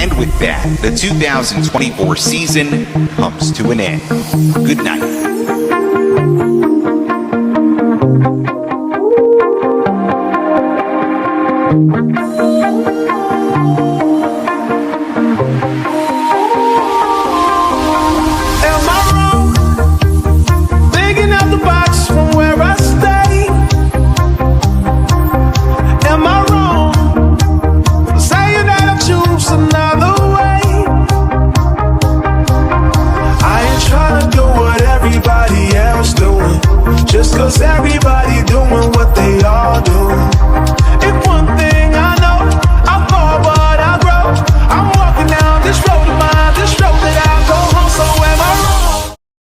And with that, the 2024 season comes to an end. Good night. Am I wrong? Thinking out the box from where I stay. Am I wrong? Saying that I choose another way. I ain't trying to do what everybody else doing, just 'cause everybody doing what they all do.